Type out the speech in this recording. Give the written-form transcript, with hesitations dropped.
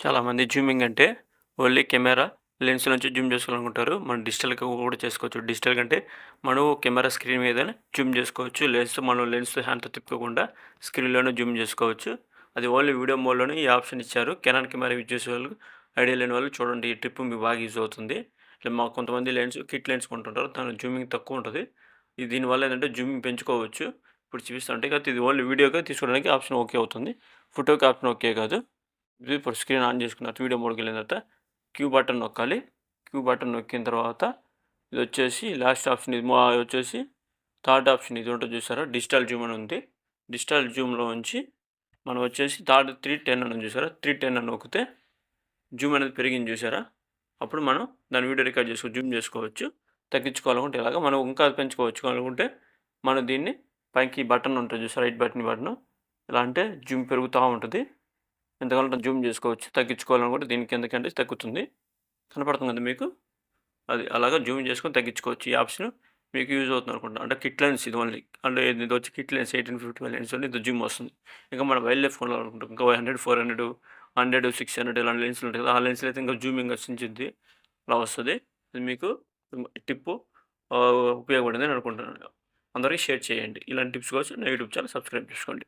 చాలామంది జూమింగ్ అంటే only camera lens నుంచి జూమ్ చేసుకోవాలనుకుంటారు. మనం డిజిటల్‌గా కూడా చేసుకోవచ్చు. డిజిటల్ కంటే మనం కెమెరా స్క్రీన్ మీదనే జూమ్ చేసుకోవచ్చు. మనం లెన్స్ హ్యాండ్‌తో తిప్పుకోకుండా స్క్రీన్‌లోనే జూమ్ చేసుకోవచ్చు. అది ఓన్లీ వీడియో మోడ్‌లోనే ఈ ఆప్షన్ ఇచ్చారు. కెనాన్ కెమెరా యూజ్ చేసేవాళ్ళు, ఐడియా లేని వాళ్ళు చూడండి ఈ ట్రిప్ మీకు బాగా యూజ్ అవుతుంది. ఇట్లా మాకు కొంతమంది లెన్స్ కిట్ లెన్స్ కొంటుంటారు. దాని జూమింగ్ తక్కువ ఉంటది. దీనివల్ల ఏందంటే జూమింగ్ పెంచుకోవచ్చు. ఇప్పుడు చూపిస్తా అంటే కాకపోతే ఇది ఓన్లీ వీడియోగా తీసుకోవడానికి ఆప్షన్ ఓకే అవుతుంది. ఫోటోకి ఆప్షన్ ఓకే కాదు. ఇది ఇప్పుడు స్క్రీన్ ఆన్ చేసుకున్న తర్వాత వీడియో మోడ్‌కెళ్ళిన తర్వాత క్యూ బటన్ నొక్కాలి. క్యూ బటన్ నొక్కిన తర్వాత ఇదొచ్చేసి లాస్ట్ ఆప్షన్ ఇది వచ్చేసి థర్డ్ ఆప్షన్ ఇది ఉంటది చూసారా? డిజిటల్ జూమ్ అని ఉంది. డిజిటల్ జూమ్‌లో ఉంచి మనం వచ్చేసి థర్డ్ 310 అని ఉంది చూసారా? 310 అని నొక్కితే జూమ్ అనేది పెరిగింది చూసారా? అప్పుడు మనం దాని వీడియో రికార్డ్ జూమ్ చేసుకోవచ్చు. తగ్గించుకోవాలనుకుంటే ఇలాగ మనం ఇంకా పెంచుకోవచ్చు అనుకుంటే మనం దీన్ని పైకి బటన్ ఉంటుంది చూసారా? రైట్ బటన్ ఇలా అంటే జూమ్ పెరుగుతా ఉంటది. ఎంత కావాలంటే జూమ్ చేసుకోవచ్చు. తగ్గించుకోవాలనుకుంటే దీని కిందకంటే తగ్గుతుంది. కనపడుతుంది కదా మీకు? అది అలాగా జూమ్ చేసుకొని తగ్గించుకోవచ్చు. ఈ ఆప్షన్ మీకు యూజ్ అవుతుంది అనుకుంటా. అంటే కిట్ లెన్స్ ఇది ఓన్లీ. అంటే ఇది వచ్చి కిట్ లెన్స్ 1850 లెన్స్ ఉంది. ఇది జూమ్ వస్తుంది. ఇంకా మన వైల్డ్ లైఫ్ ఫోన్‌లో అనుకుంటాం. ఇంకా 100, 400, 100, 600 ఇలాంటి లెన్స్‌లు ఉంటాయి కదా! ఆ లెన్స్‌లో అయితే ఇంకా జూమింగ్ వచ్చించిద్ది. అలా వస్తది. ఇది మీకు టిప్పు ఉపయోగపడిందని అనుకుంటున్నాను. అందరికి షేర్ చేయండి. ఇలాంటి టిప్స్ కోసం నా యూట్యూబ్ ఛానల్ సబ్స్క్రైబ్ చేసుకోండి.